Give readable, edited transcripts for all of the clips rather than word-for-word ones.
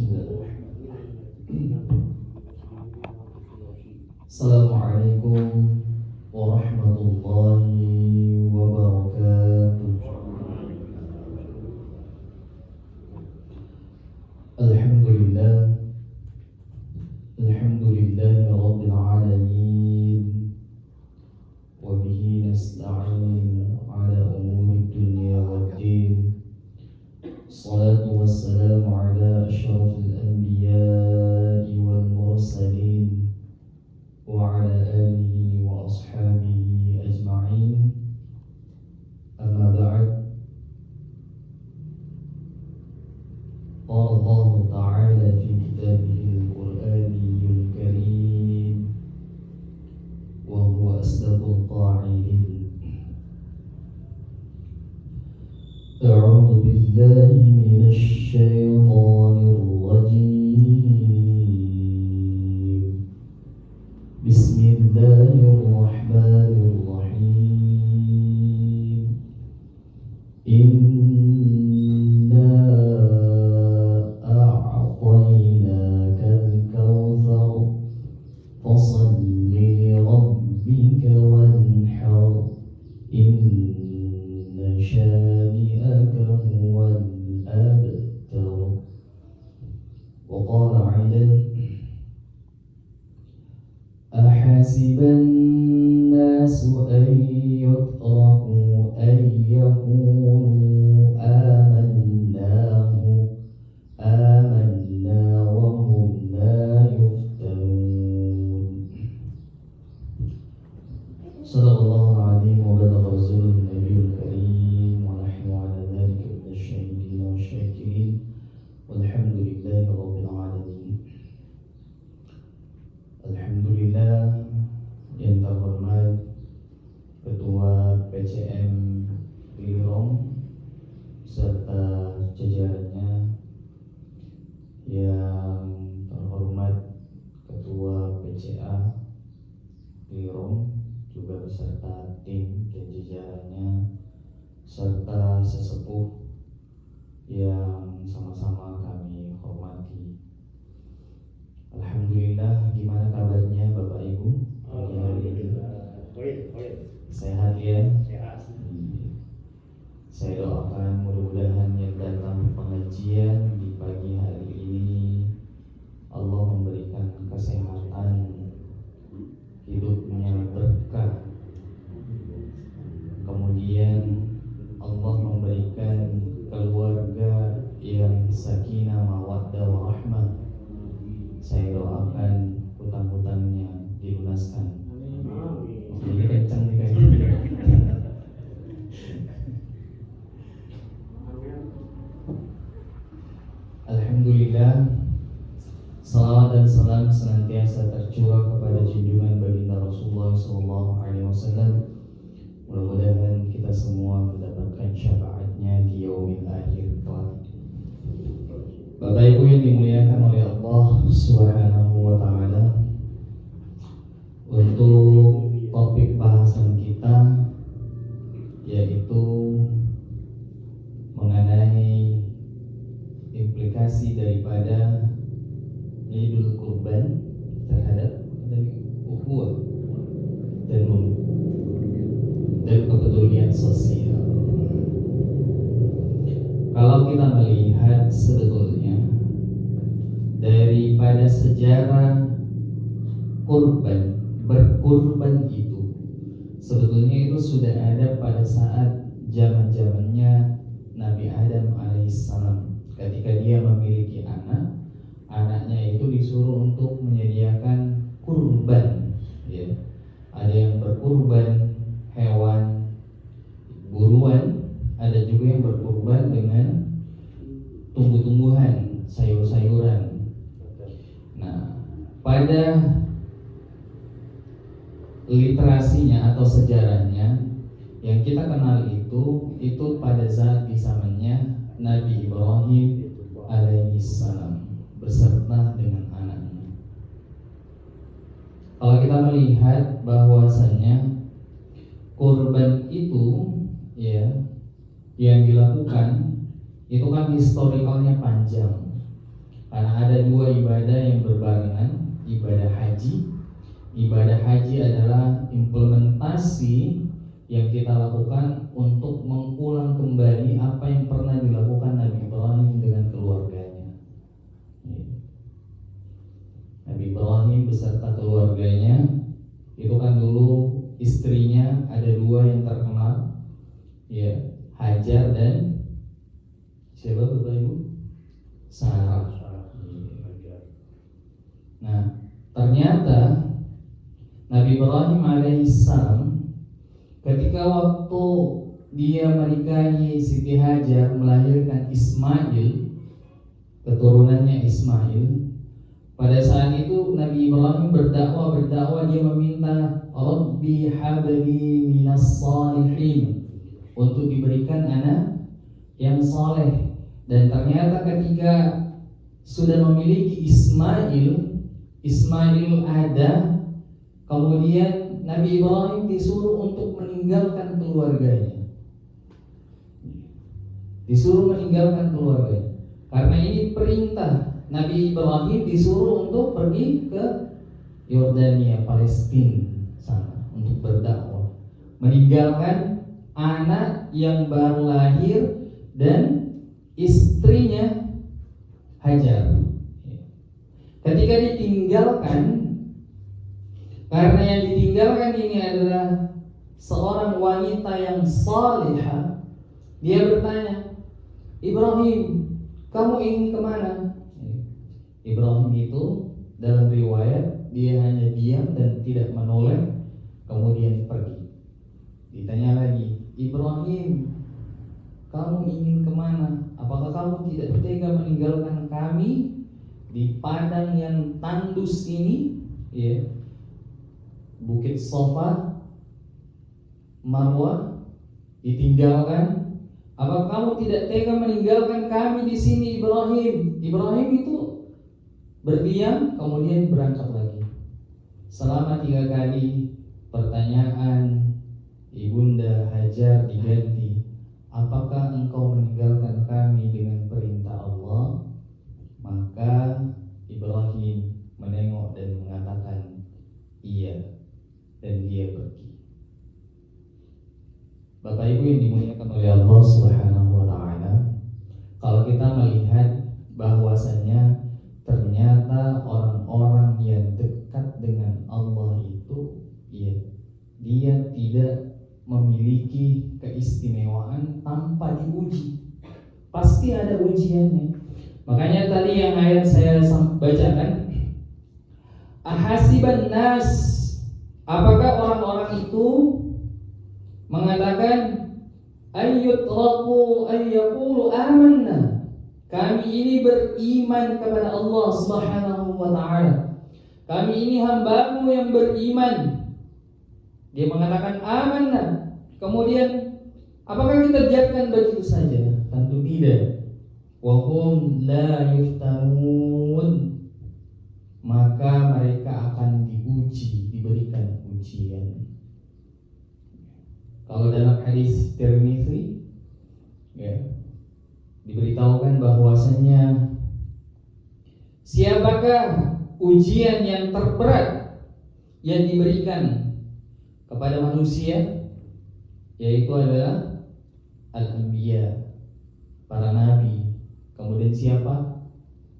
Assalamualaikum warahmatullahi wabarakatuh. Alhamdulillah, alhamdulillahi rabbil alamin, wa bihi nasta'in ala umuri dunya waddin. Salatu wassalamu ala asyrafil anbiya'i wal mursalin wa ala alihi wa ashabihi ajma'in. Amma ba'd. Qala Allah ta'ala fi kitabihil Qur'aniyil karim wa huwa asdaqul qa'ilin. A'udzu billahi minasy syaithanir rajim. Bismillahirrahmanirrahim. Inna a'tainakal kautsar fasholli li rabbika wanhar. Inna syani'aka huwal abtar. Wa qala 'aidan ahasiban nasu an yutraku an yaqulu amanna wa hum la yuftanun. Sadaqallahul azim wa balagha rasulun nabiyul karim wa nahnu ala dhalika minasy syahidin wa syakirin walhamdulillahi rabbil alamin. Alhamdulillah, yang terhormat Ketua PCM Lirong serta jajarannya, yang terhormat Ketua PCA Lirong juga beserta tim dan jajarannya, serta sesepuh yang sama-sama kami hormati. Alhamdulillah, gimana kabarnya Bapak Ibu? Sehat ya? Sehat. Saya doakan mudah-mudahan yang datang pengajian di pagi hari ini Allah memberikan kesehatan, hidupnya berkah, kemudian Allah memberikan keluarga yang sakinah mawaddah warahmah. Saya doakan hutang-hutangnya dilunaskan. Jadi kencang nih kayaknya. Alhamdulillah, salawat dan salam senantiasa tercurah kepada junjungan baginda Rasulullah SAW. Mudah-mudahan kita semua mendapatkan syafaatnya di yaumil akhir kelak. Bapak Ibu yang dimuliakan oleh Allah Subhanahu wa taala, untuk topik bahasan kita yaitu mengenai implikasi daripada Idul Kurban terhadap ukhuwah dan kepedulian sosial. Kalau kita melihat sebetulnya daripada sejarah berkurban itu sebetulnya itu sudah ada pada saat zaman-zamannya Nabi Adam alaihissalam. Ketika dia memiliki anak, anaknya itu disuruh untuk menyediakan kurban, ya. Ada yang berkurban hewan buruan, ada juga yang berkurban dengan tumbuh-tumbuhan, sayur-sayuran. Nah, pada literasinya atau sejarahnya yang kita kenal itu pada saat di zamannya Nabi Ibrahim alaihissalam beserta dengan anaknya. Kalau kita melihat bahwasannya kurban itu ya yang dilakukan itu kan historicalnya panjang. Karena ada dua ibadah yang berbarengan, ibadah haji. Ibadah haji adalah implementasi yang kita lakukan untuk mengulang kembali apa yang pernah dilakukan Nabi Ibrahim dengan keluarganya. Nabi Ibrahim beserta keluarganya, itu kan dulu istrinya ada dua yang terkenal, ya, Hajar dan siapa Bapak Ibu? Sarah. Nah, ternyata Nabi Ibrahim alaihissalam ketika waktu dia menikahi Siti Hajar melahirkan Ismail, keturunannya Ismail, pada saat itu Nabi Ibrahim berdakwah dia meminta Rabbi habli minas salihin, untuk diberikan anak yang saleh. Dan ternyata ketika sudah memiliki Ismail ada, kemudian Nabi Ibrahim disuruh untuk meninggalkan keluarganya. Karena ini perintah. Nabi Ibrahim disuruh untuk pergi ke Yordania, Palestina sana untuk berdakwah, meninggalkan anak yang baru lahir dan istrinya Hajar. Ketika ditinggalkan, karena yang ditinggalkan ini adalah seorang wanita yang salihah, dia bertanya, Ibrahim, kamu ingin kemana? Ibrahim itu dalam riwayat dia hanya diam dan tidak menoleh, kemudian pergi. Ditanya lagi, Ibrahim, kamu ingin kemana? Apakah kamu tidak tega meninggalkan kami di padang yang tandus ini, ya, Bukit Safa, Marwah, ditinggalkan? Apakah kamu tidak tega meninggalkan kami di sini, Ibrahim? Ibrahim itu berdiam, kemudian berangkat lagi. Selama 3 kali pertanyaan Ibunda Hajar diganti, apakah engkau meninggalkan kami dengan perintah Allah? Maka Ibrahim menengok dan mengatakan iya, dan dia pergi. Bapak Ibu yang dimuliakan oleh Allah Subhanahu wa taala, kalau kita melihat bahwasanya ternyata orang-orang yang dekat dengan Allah itu, ya, dia tidak memiliki keistimewaan tanpa diuji. Pasti ada ujiannya. Makanya tadi yang ayat saya bacakan, ahasiban nas, apakah orang-orang itu mengatakan ayyutraku ayyaqulu amanna, kami ini beriman kepada Allah Subhanahu wa ta'ala, kami ini hamba-Mu yang beriman. Dia mengatakan amanna, kemudian apakah kita biarkan begitu saja? Tentu tidak. Wa hum la yuftanun, maka mereka akan diuji, diberikan ujian. Kalau dalam hadis Tirmidzi, ya, diberitahukan bahwasanya siapakah ujian yang terberat yang diberikan kepada manusia, yaitu adalah al-anbiya, para nabi. Kemudian siapa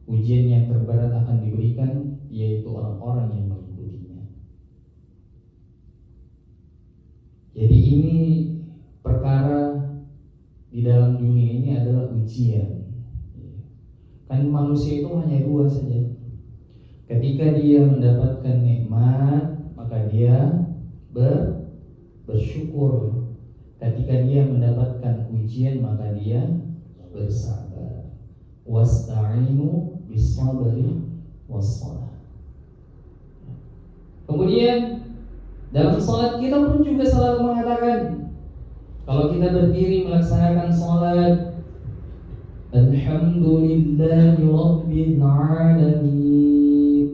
ujian yang terberat akan diberikan, yaitu orang-orang yang mengikutinya. Jadi ini perkara di dalam dunia ini adalah ujian. Kan manusia itu hanya 2 saja. Ketika dia mendapatkan nikmat, maka dia bersyukur. Ketika dia mendapatkan ujian, maka dia bersabar. Wasta'inu bis-sabri was-shalah. Kemudian dalam salat kita pun juga selalu mengatakan, kalau kita berdiri melaksanakan salat, alhamdulillahi rabbil alamin,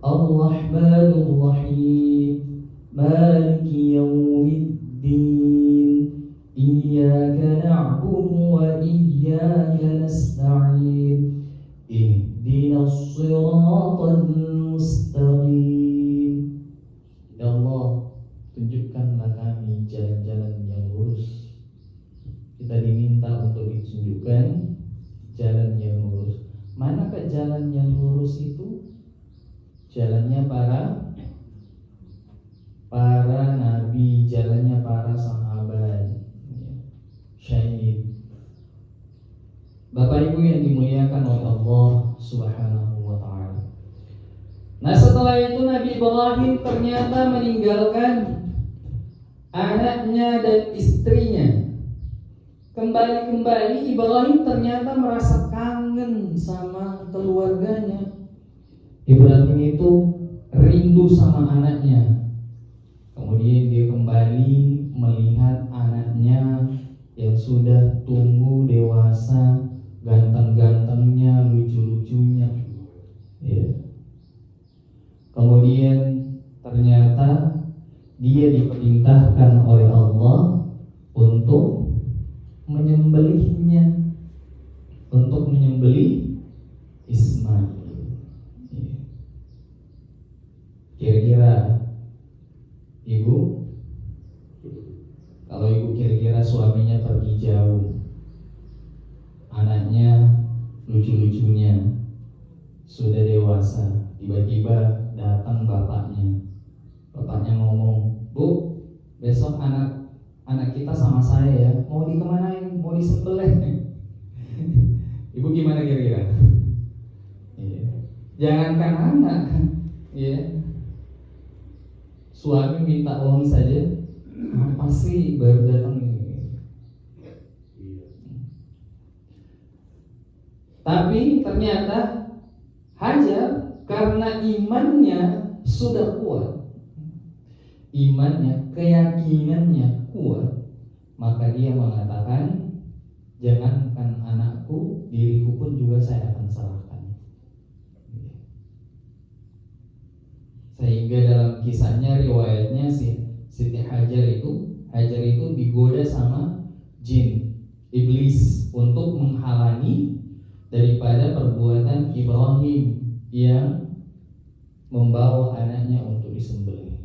ar-rahmanir rahim, maliki yaumiddin, iyyaka na'budu wa iyyaka nasta'in, ihdina tunjukkanlah kami jalan-jalan yang lurus. Kita diminta untuk ditunjukkan jalan yang lurus. Manakah jalan yang lurus itu? Jalannya para nabi, jalannya para sahabat, syahid. Bapak Ibu yang dimuliakan oleh Allah Subhanahu wa taala. Nah, setelah itu Nabi Ibrahim ternyata meninggalkan anaknya dan istrinya. Kembali Ibrahim ternyata merasa kangen sama keluarganya. Ibrahim itu rindu sama anaknya. Kemudian dia kembali melihat anaknya yang sudah tumbuh dewasa, ganteng-gantengnya, lucu-lucunya. Ya. Kemudian ternyata dia diperintahkan oleh Allah untuk menyembelihnya, untuk menyembelih Ismail. Kira-kira ibu, kalau ibu kira-kira suaminya pergi jauh, anaknya lucu-lucunya, sudah dewasa, tiba-tiba datang bapaknya ngomong, "Bu, besok anak kita sama saya ya, mau dikemanain, mau disembelih." Ibu gimana kira-kira? Jangankan anak, ya, suami minta uang saja, apa sih baru datang ini? Tapi ternyata Hajar karena imannya sudah kuat, imannya, keyakinannya kuat, maka dia mengatakan, "Jangankan anakku, diriku pun juga saya akan serahkan." Sehingga dalam kisahnya, riwayatnya, Siti Hajar itu digoda sama jin, iblis, untuk menghalangi daripada perbuatan Ibrahim yang membawa anaknya untuk disembelih.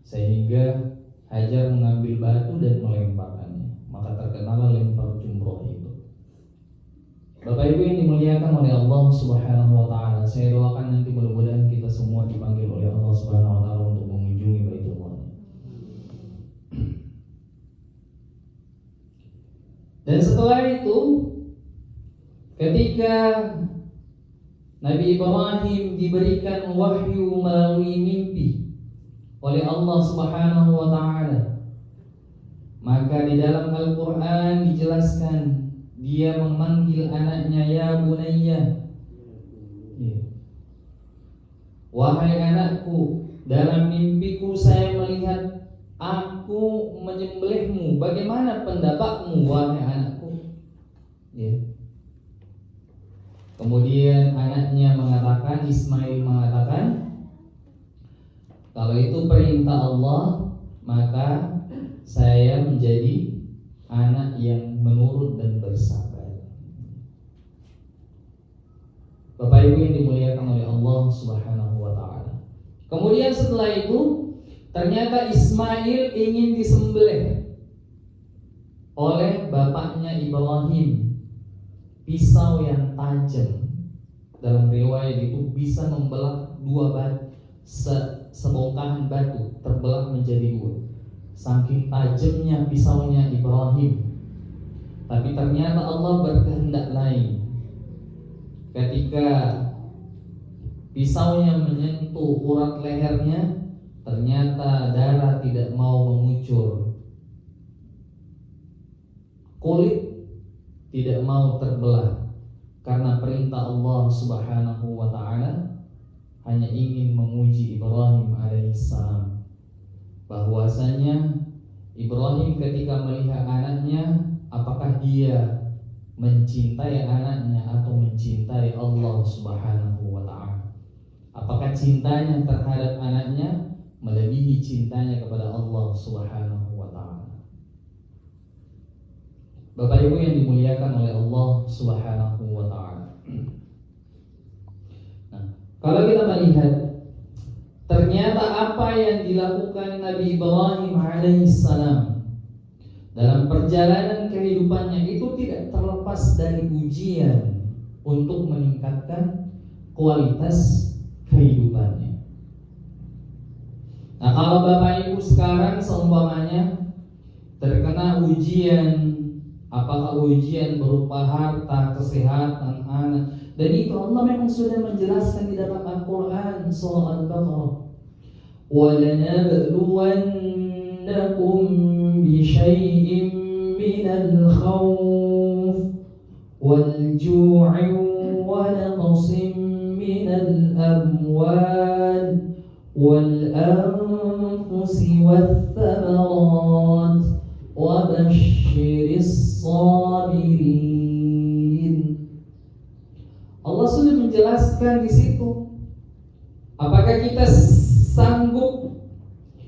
Sehingga Hajar mengambil batu dan melemparkannya, maka terkenal lempar jumroh itu. Bapak Ibu yang dimuliakan oleh Allah Subhanahu wa taala, saya doakan nanti mudah-mudahan kita semua dipanggil oleh Allah Subhanahu wa taala untuk mengunjungi Baitullah. Dan setelah itu, ketika Nabi Ibrahim diberikan wahyu melalui mimpi oleh Allah Subhanahu wa taala, maka di dalam Al-Qur'an dijelaskan dia memanggil anaknya, "Ya bunayya." Wahai anakku, dalam mimpiku saya melihat aku menyembelihmu. Bagaimana pendapatmu, wahai anakku? Kemudian anaknya mengatakan, Ismail mengatakan, "Kalau itu perintah Allah, maka saya menjadi anak yang menurut dan bersabar." Bapak Ibu yang dimuliakan oleh Allah Subhanahu wa taala. Kemudian setelah itu ternyata Ismail ingin disembelih oleh bapaknya Ibrahim. Pisau yang tajam, dalam riwayat itu bisa membelah dua batu, sebongkahan batu terbelah menjadi dua. Saking tajamnya pisaunya Ibrahim. Tapi ternyata Allah berkehendak lain. Ketika pisaunya menyentuh urat lehernya, ternyata darah tidak mau mengucur, kulit tidak mau terbelah, karena perintah Allah Subhanahu wa ta'ala hanya ingin menguji Ibrahim alaihissalam, bahwasanya Ibrahim ketika melihat anaknya, apakah dia mencintai anaknya atau mencintai Allah Subhanahu wa ta'ala. Apakah cintanya terhadap anaknya melebihi cintanya kepada Allah Subhanahu wa ta'ala. Bapak Ibu yang dimuliakan oleh Allah Subhanahu wa ta'ala. Nah, kalau kita melihat ternyata ternyata apa yang dilakukan Nabi Ibrahim alaihissalam dalam perjalanan kehidupannya itu tidak terlepas dari ujian untuk meningkatkan kualitas kehidupannya. Nah, kalau Bapak Ibu sekarang seumpamanya terkena ujian, apakah ujian berupa harta, kesehatan, anak, dan itu Allah memang sudah menjelaskan di dalam Al-Quran surah Al-Baqarah, وَلَنَبْلُوَنَّكُمْ بِشَيْءٍ مِّنَ الْخَوْفِ وَالْجُوعِ وَنَقْصٍ مِّنَ الْأَمْوَالِ وَالْأَنفُسِ وَالثَّمَرَاتِ وَبَشِّرِ الصَّابِرِينَ. Allah sudah menjelaskan di situ. Apakah kita sanggup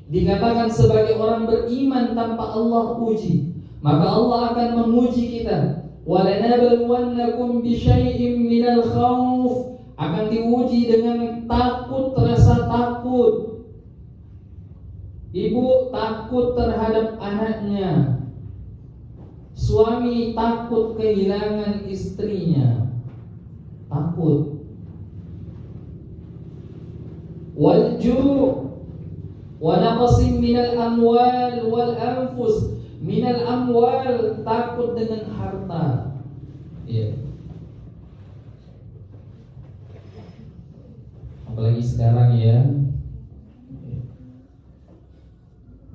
dikatakan sebagai orang beriman tanpa Allah uji? Maka Allah akan menguji kita. وَلَنَبْلُوَنَّكُمْ بِشَيْءٍ مِّنَ الْخَوْفِ, akan diuji dengan takut, rasa takut. Ibu takut terhadap anaknya, suami takut kehilangan istrinya, takut. Wal-ju' wa naqsin minal amwal wal anfus. Minal amwal, takut dengan harta. Iya. Apalagi sekarang ya,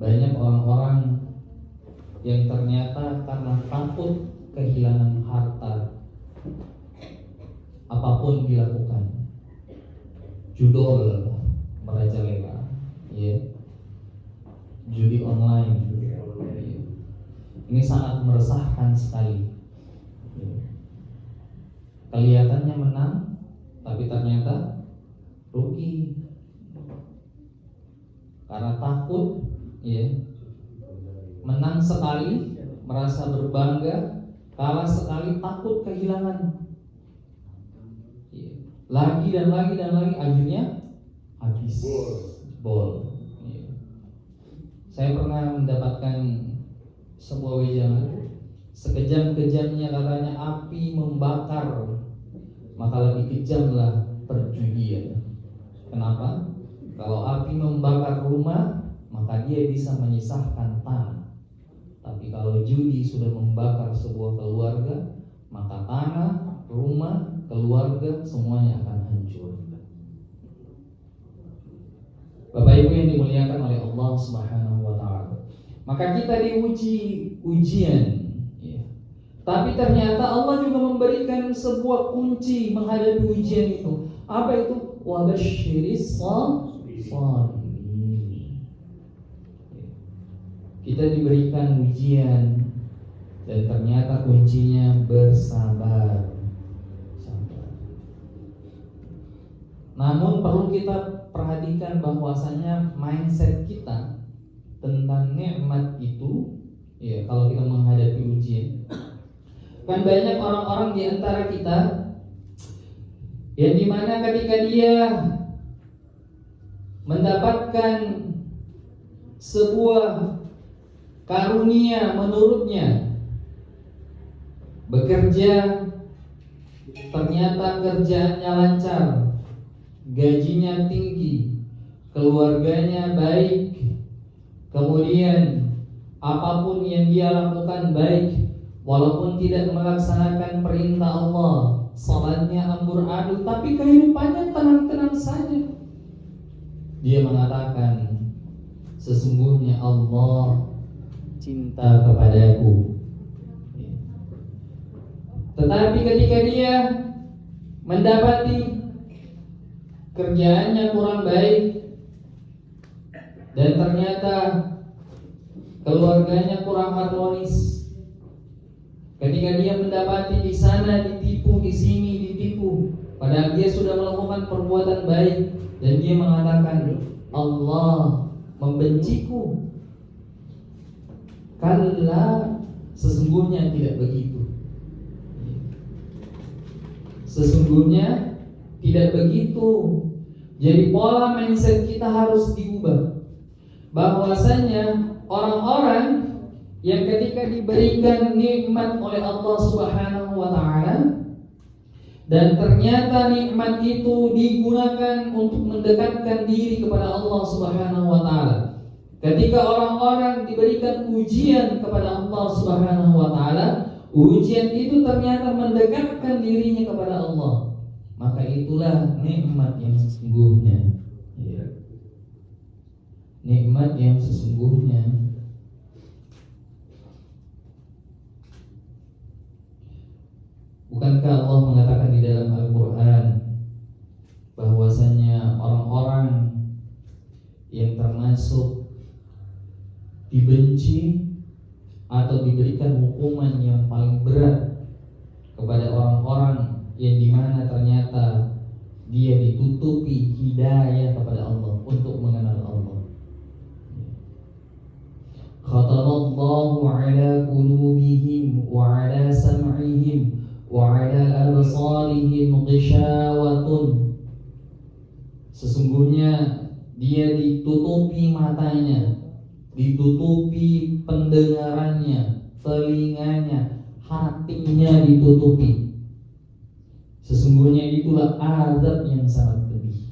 banyak orang-orang yang ternyata karena takut kehilangan harta, apapun dilakukan. Judol merajalela, ya. Judi online, ya. Ini sangat meresahkan sekali. Ya. Kelihatannya menang, tapi ternyata rugi karena takut, ya. Menang sekali merasa berbangga, kalah sekali takut kehilangan, ya. Lagi dan lagi dan lagi, akhirnya habis bol. Ya. Saya pernah mendapatkan sebuah wejangan, sekejam-kejamnya katanya api membakar, maka lebih kejamlah perjudian. Kenapa? Kalau api membakar rumah, maka dia bisa menyisahkan tanah. Tapi kalau judi sudah membakar sebuah keluarga, maka tanah, rumah, keluarga semuanya akan hancur. Bapak Ibu yang dimuliakan oleh Allah Subhanahu wa taala. Maka kita diuji ujian, ya. Tapi ternyata Allah juga memberikan sebuah kunci menghadapi ujian itu. Apa itu? Wabashiris sabirin. Kita diberikan ujian dan ternyata kuncinya bersabar. Namun perlu kita perhatikan bahwasanya mindset kita tentang nikmat itu, ya, kalau kita menghadapi ujian, kan banyak orang-orang di antara kita yang dimana ketika dia mendapatkan sebuah karunia menurutnya, bekerja, ternyata kerjaannya lancar, gajinya tinggi, keluarganya baik, kemudian apapun yang dia lakukan baik, walaupun tidak melaksanakan perintah Allah, salatnya amburadul, tapi kehidupannya tenang-tenang saja. Dia mengatakan, sesungguhnya Allah cinta kepadaku. Tetapi ketika dia mendapati kerjaannya kurang baik dan ternyata keluarganya kurang harmonis, ketika dia mendapati di sana ditipu, di sini ditipu, padahal dia sudah melakukan perbuatan baik, dan dia mengatakan Allah membenciku. Kalla, sesungguhnya tidak begitu. Sesungguhnya tidak begitu. Jadi pola mindset kita harus diubah. Bahwasanya orang-orang yang ketika diberikan nikmat oleh Allah Subhanahu wa taala dan ternyata nikmat itu digunakan untuk mendekatkan diri kepada Allah Subhanahu wa taala. Ketika orang-orang diberikan ujian kepada Allah Subhanahu wa taala, ujian itu ternyata mendekatkan dirinya kepada Allah. Maka itulah nikmat yang sesungguhnya. Ya. Nikmat yang sesungguhnya. Bukankah Allah mengatakan di dalam Al-Quran bahwasanya orang-orang yang termasuk dibenci atau diberikan hukuman yang paling berat kepada orang-orang yang dimana ternyata dia ditutupi hidayah kepada Allah untuk mengenal Allah. Khatamallahu ala qulubihim wa ala sam'ihim wa ala absarihim ghishawatun. Sesungguhnya dia ditutupi matanya, ditutupi pendengarannya, telinganya, hatinya ditutupi. Sesungguhnya itulah azab yang sangat pedih.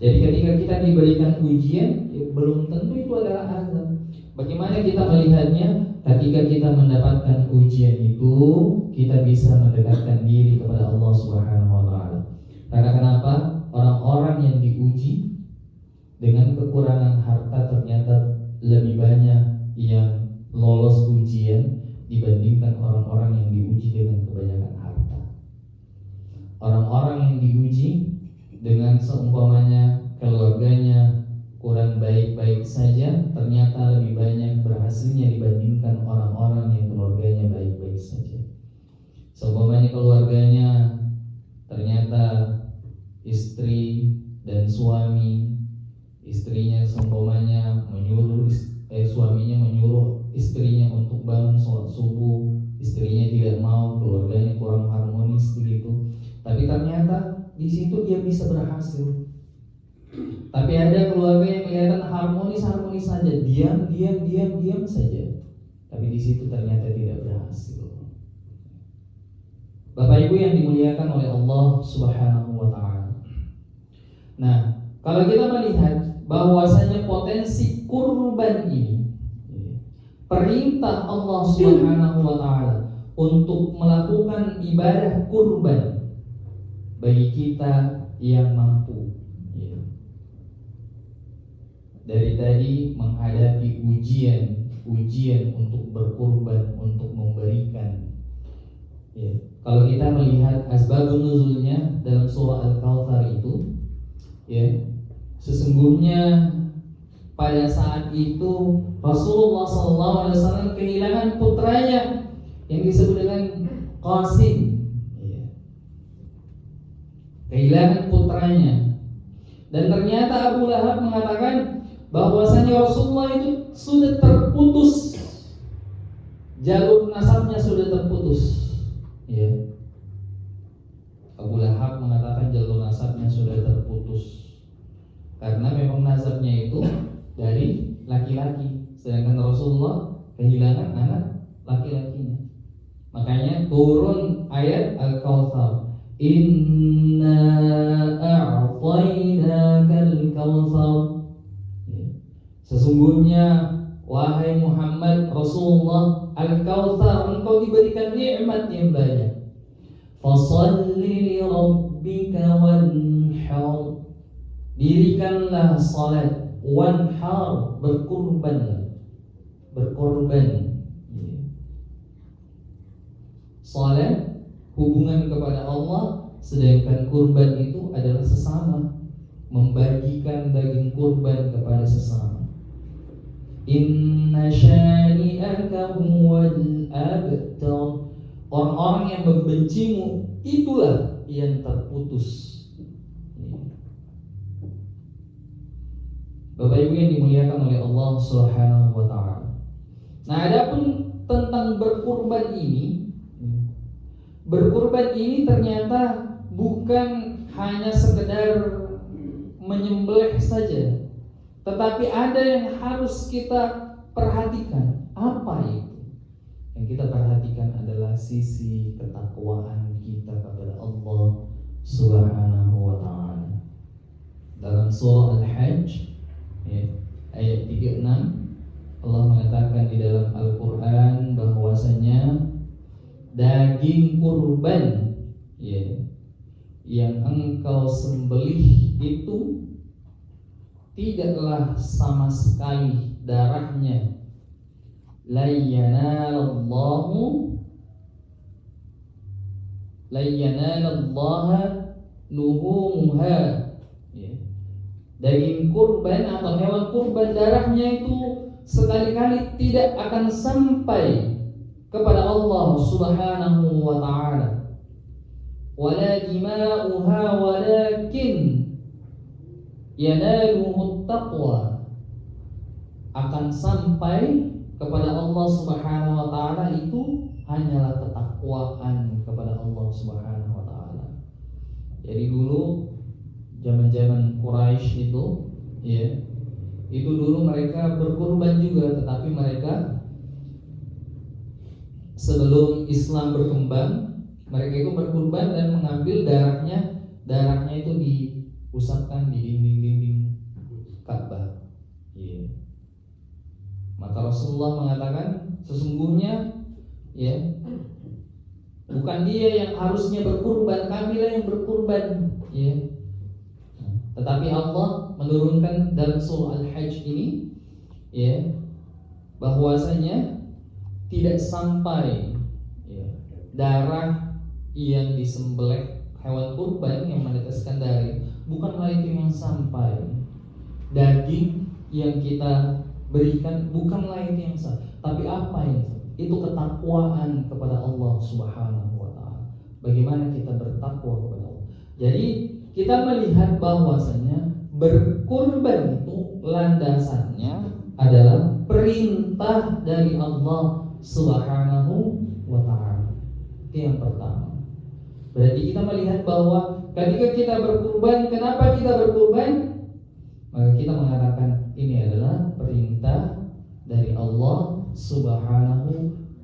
Jadi ketika kita diberikan ujian, belum tentu itu adalah azab. Bagaimana kita melihatnya? Ketika kita mendapatkan ujian itu, kita bisa mendekatkan diri kepada Allah Subhanahu wa taala. Karena kenapa? Orang-orang yang diuji dengan kekurangan harta ternyata lebih banyak yang lolos ujian dibandingkan orang-orang yang diuji dengan kebanyakan harta. Orang-orang yang diuji dengan seumpamanya keluarganya kurang baik-baik saja, ternyata lebih banyak berhasilnya dibandingkan orang-orang yang keluarganya baik-baik saja. Seumpamanya keluarganya ternyata istri dan suami, istrinya seumpamanya suaminya menyuruh istrinya untuk bangun sholat subuh, istrinya tidak mau, keluarganya kurang harmonis begitu. Tapi ternyata di situ dia bisa berhasil. Tapi ada keluarga yang kelihatan harmonis saja, diam saja. Tapi di situ ternyata tidak berhasil. Bapak Ibu yang dimuliakan oleh Allah Subhanahu wa taala. Nah, kalau kita melihat bahwasanya potensi kurban ini, perintah Allah Subhanahu wa taala untuk melakukan ibadah kurban bagi kita yang mampu. Dari tadi menghadapi ujian untuk berkurban, untuk memberikan. Ya. Kalau kita melihat asbabun nuzulnya dalam surah Al-Kautsar itu, ya, sesungguhnya pada saat itu Rasulullah SAW kehilangan putranya yang disebut dengan Qasim. Ya. Kehilangan putranya. Dan ternyata Abu Lahab mengatakan bahwasanya Rasulullah itu sudah terputus, jalur nasabnya sudah terputus. Ya. Abu Lahab mengatakan jalur nasabnya sudah terputus karena memang nasabnya itu dari laki-laki, sedangkan Rasulullah kehilangan anak laki-lakinya. Makanya turun ayat Al-Kautsar, Inna a'tainakal kautsar. Sesungguhnya wahai Muhammad Rasulullah, Al-Kautsar, engkau diberikan nikmat yang banyak. Fashalli li rabbika wanhar. Dirikanlah salat, wanhar, berkurban. Salat hubungan kepada Allah, sedangkan kurban itu adalah sesama, membagikan daging kurban kepada sesama. Inna syani'aka huwal abtar. Orang-orang yang membencimu itulah yang terputus. Bapak Ibu yang dimuliakan oleh Allah Subhanahu wa taala. Nah, adapun tentang berkurban ini ternyata bukan hanya sekedar menyembelih saja, tetapi ada yang harus kita perhatikan. Apa itu? Yang kita perhatikan adalah sisi ketakwaan kita kepada Allah Subhanahu wa ta'ala. Dalam surah Al-Hajj ayat 36, Allah mengatakan di dalam Al-Quran bahwasanya daging kurban yang engkau sembelih itu tidaklah sama sekali darahnya la yanalallaha nuhumuha. Daging kurban atau hewan kurban darahnya itu sekali-kali tidak akan sampai kepada Allah Subhanahu wa ta'ala. Wala dima'uha walakin yanaluhu taqwa. Akan sampai kepada Allah Subhanahu wa ta'ala itu hanyalah ketakwaan kepada Allah Subhanahu wa ta'ala. Jadi dulu zaman-zaman Quraisy itu itu dulu mereka berkurban juga, tetapi mereka sebelum Islam berkembang, mereka itu berkurban dan mengambil darahnya itu diusapkan di dinding-dinding Ka'bah. Maka Rasulullah mengatakan sesungguhnya bukan dia yang harusnya berkurban, kamilah yang berkurban. Tetapi Allah menurunkan dalam surah Al-Hajj ini bahwasanya tidak sampai darah yang disembelih hewan kurban yang meneteskan darah, bukanlah itu yang sampai. Daging yang kita berikan bukanlah itu yang sampai, tapi apa yang itu ketakwaan kepada Allah Subhanahu wa ta'ala. Bagaimana kita bertakwa kepada Allah. Jadi kita melihat bahwasanya berkurban itu landasannya adalah perintah dari Allah Subhanahu wa ta'ala. Itu yang pertama. Berarti kita melihat bahwa ketika kita berkurban, kenapa kita berkurban? Maka kita mengatakan ini adalah perintah dari Allah Subhanahu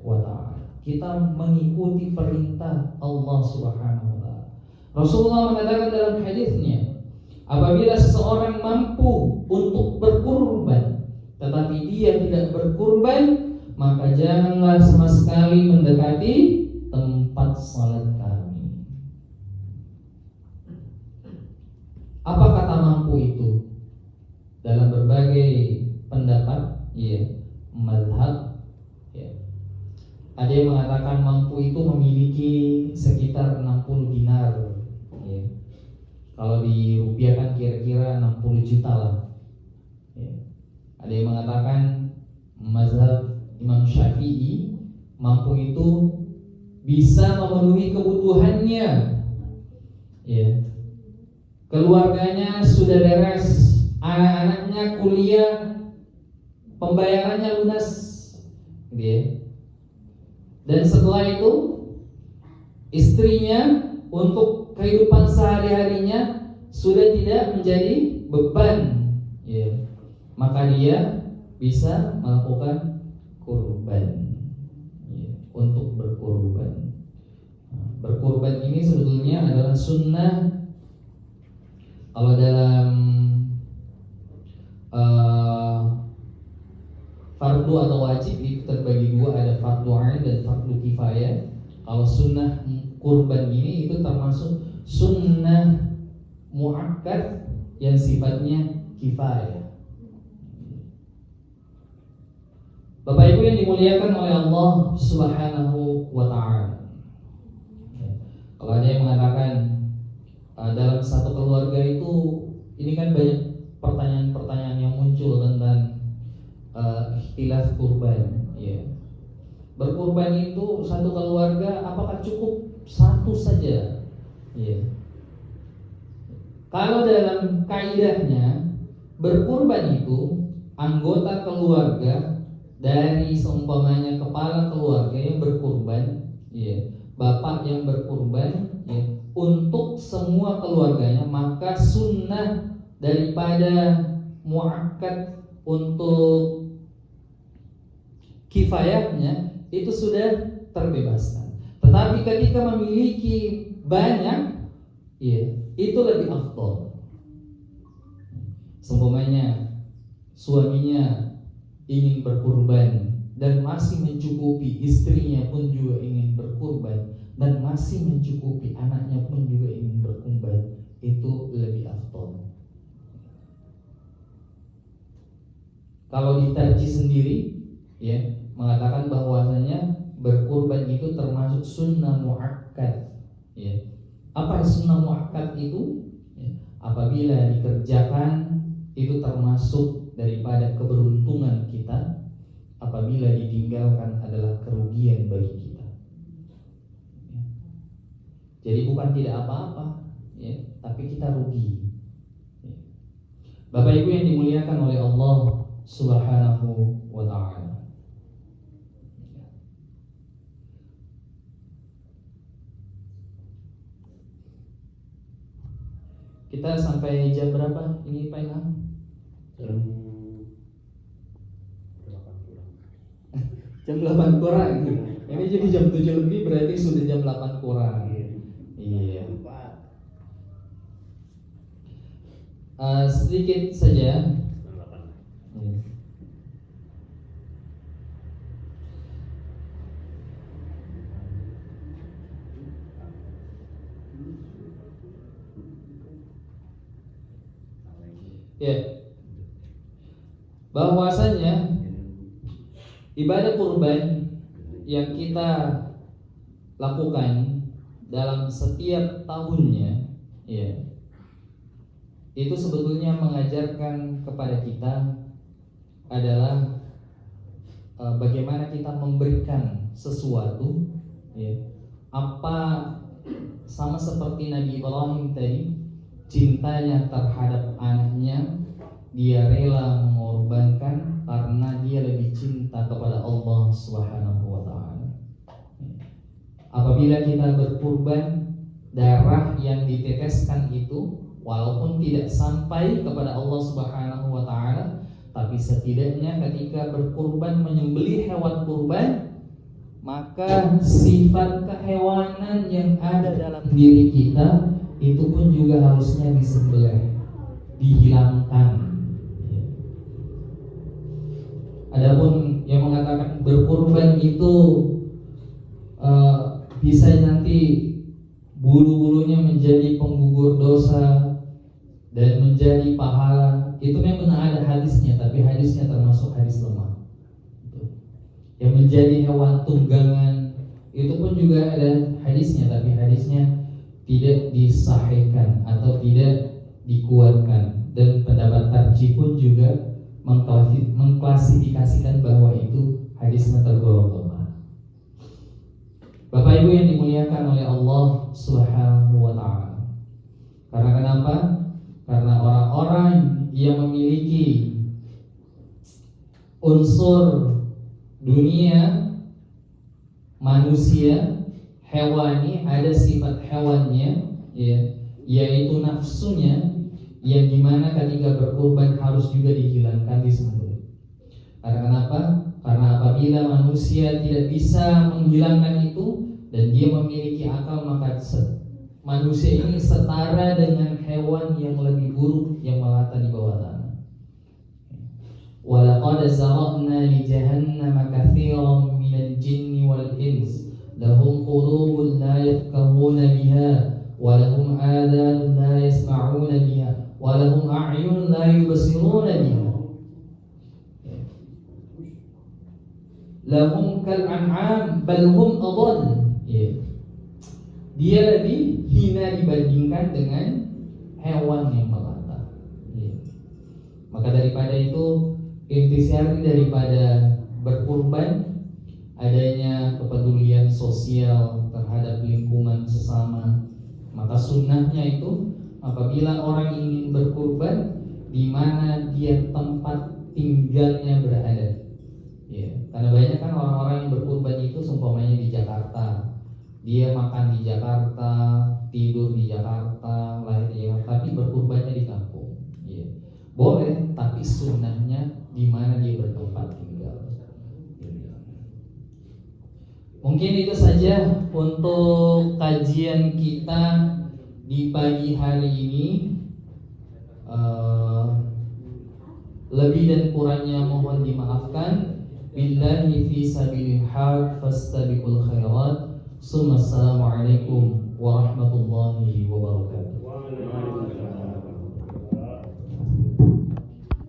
wa ta'ala. Kita mengikuti perintah Allah Subhanahu wa ta'ala. Rasulullah mengatakan dalam hadisnya, apabila seseorang mampu untuk berkurban tetapi dia tidak berkurban, maka janganlah sama sekali mendekati tempat salat kami. Apa kata mampu itu? Dalam berbagai pendapat mazhab ada yang mengatakan mampu itu memiliki sekitar 60 dinar. Kalau dirupiahkan kira-kira 60 juta lah. Ada yang mengatakan mazhab Imam Syafi'i mampu itu bisa memenuhi kebutuhannya. Keluarganya sudah beres, anak-anaknya kuliah, pembayarannya lunas, dan setelah itu istrinya untuk kehidupan sehari-harinya sudah tidak menjadi beban, maka dia bisa melakukan kurban, untuk berkurban. Berkurban ini sebetulnya adalah sunnah. Kalau dalam fardu atau wajib itu terbagi dua, ada fardu ain dan fardu kifayah. Kalau sunnah kurban ini itu termasuk sunnah muakkad yang sifatnya kifayah. Bapak Ibu yang dimuliakan oleh Allah Subhanahu wa ta'ala. Kalau ada yang mengatakan dalam satu keluarga itu, ini kan banyak pertanyaan-pertanyaan yang muncul tentang ikhtilaf kurban. Berkurban itu satu keluarga apakah cukup satu saja? Kalau dalam kaidahnya berkurban itu anggota keluarga dari seumpamanya kepala keluarga yang berkurban, bapak yang berkurban, untuk semua keluarganya, maka sunnah daripada muakkad untuk kifayahnya itu sudah terbebaskan. Tetapi ketika memiliki banyak, ya, itu lebih afdol. Seumpamanya suaminya ingin berkurban dan masih mencukupi, istrinya pun juga ingin berkurban dan masih mencukupi, anaknya pun juga ingin berkurban, itu lebih afdol. Kalau diterji sendiri, ya, mengatakan bahwasanya berkurban itu termasuk sunnah muakkad. Ya. Apa sunnah muakkad itu? Ya. Apabila dikerjakan itu termasuk daripada keberuntungan kita, apabila ditinggalkan adalah kerugian bagi kita. Ya. Jadi bukan tidak apa-apa, ya, tapi kita rugi. Ya. Bapak Ibu yang dimuliakan oleh Allah Subhanahu wa ta'ala. Kita sampai jam berapa ini Pak Ilham? Jam 8 kurang. Jam 8 kurang. Ini jadi jam 7 lebih, berarti sudah jam 8 kurang. Iya. Sedikit saja. Ya, bahwasanya ibadah kurban yang kita lakukan dalam setiap tahunnya, ya, itu sebetulnya mengajarkan kepada kita adalah bagaimana kita memberikan sesuatu, ya, apa sama seperti Nabi Ibrahim tadi, cintanya terhadap anaknya, dia rela mengorbankan karena dia lebih cinta kepada Allah Subhanahu wa ta'ala. Apabila kita berkurban, darah yang diteteskan itu walaupun tidak sampai kepada Allah Subhanahu wa ta'ala, tapi setidaknya ketika berkurban, menyembelih hewan kurban, maka sifat kehewanan yang ada dalam diri kita itu pun juga harusnya disembelih, dihilangkan. Adapun yang mengatakan berkurban itu bisa nanti bulu-bulunya menjadi penggugur dosa dan menjadi pahala, itu memang ada hadisnya, tapi hadisnya termasuk hadis lemah. Yang menjadi hewan tunggangan itu pun juga ada hadisnya, tapi hadisnya tidak disahihkan atau tidak dikuatkan, dan pendapat tarjih pun juga mengklasifikasikan bahwa itu hadisnya tergolong lemah. Bapak Ibu yang dimuliakan oleh Allah Subhanahu wa ta'ala. Karena kenapa? Karena orang-orang yang memiliki unsur dunia manusia hewani, ada sifat hewannya, ya, yaitu nafsunya, yang dimana ketika berkorban harus juga dihilangkan, disembelih. Karena kenapa? Karena apabila manusia tidak bisa menghilangkan itu dan dia memiliki akal, maka manusia ini setara dengan hewan yang lebih buruk yang melata di bawah tanah. Walaqad zara'na li jahannama katsiran minal jinni wal ins lahum qulubun la yafqahuna biha wa lahum adhanun la yasma'una biha wa lahum a'yunun la yubsiruna biha lahum kal an'am bal hum adall. Dia lebih hina dibandingkan dengan hewan yang melata. Maka daripada itu, intisari daripada berkurban, adanya kepedulian sosial terhadap lingkungan sesama. Maka sunnahnya itu, apabila orang ingin berkurban, di mana dia tempat tinggalnya berada. Karena banyak kan orang-orang yang berkurban itu seumpamanya di Jakarta, dia makan di Jakarta, tidur di Jakarta, lahir di Jakarta, tapi berkurbannya di kampung. Iya. Boleh, tapi sunnahnya di mana dia bertempat tinggal. Mungkin itu saja untuk kajian kita di pagi hari ini. Lebih dan kurangnya mohon dimaafkan. Billahi fi sabilil haq fastabiqul khairat. Assalamualaikum warahmatullahi wabarakatuh.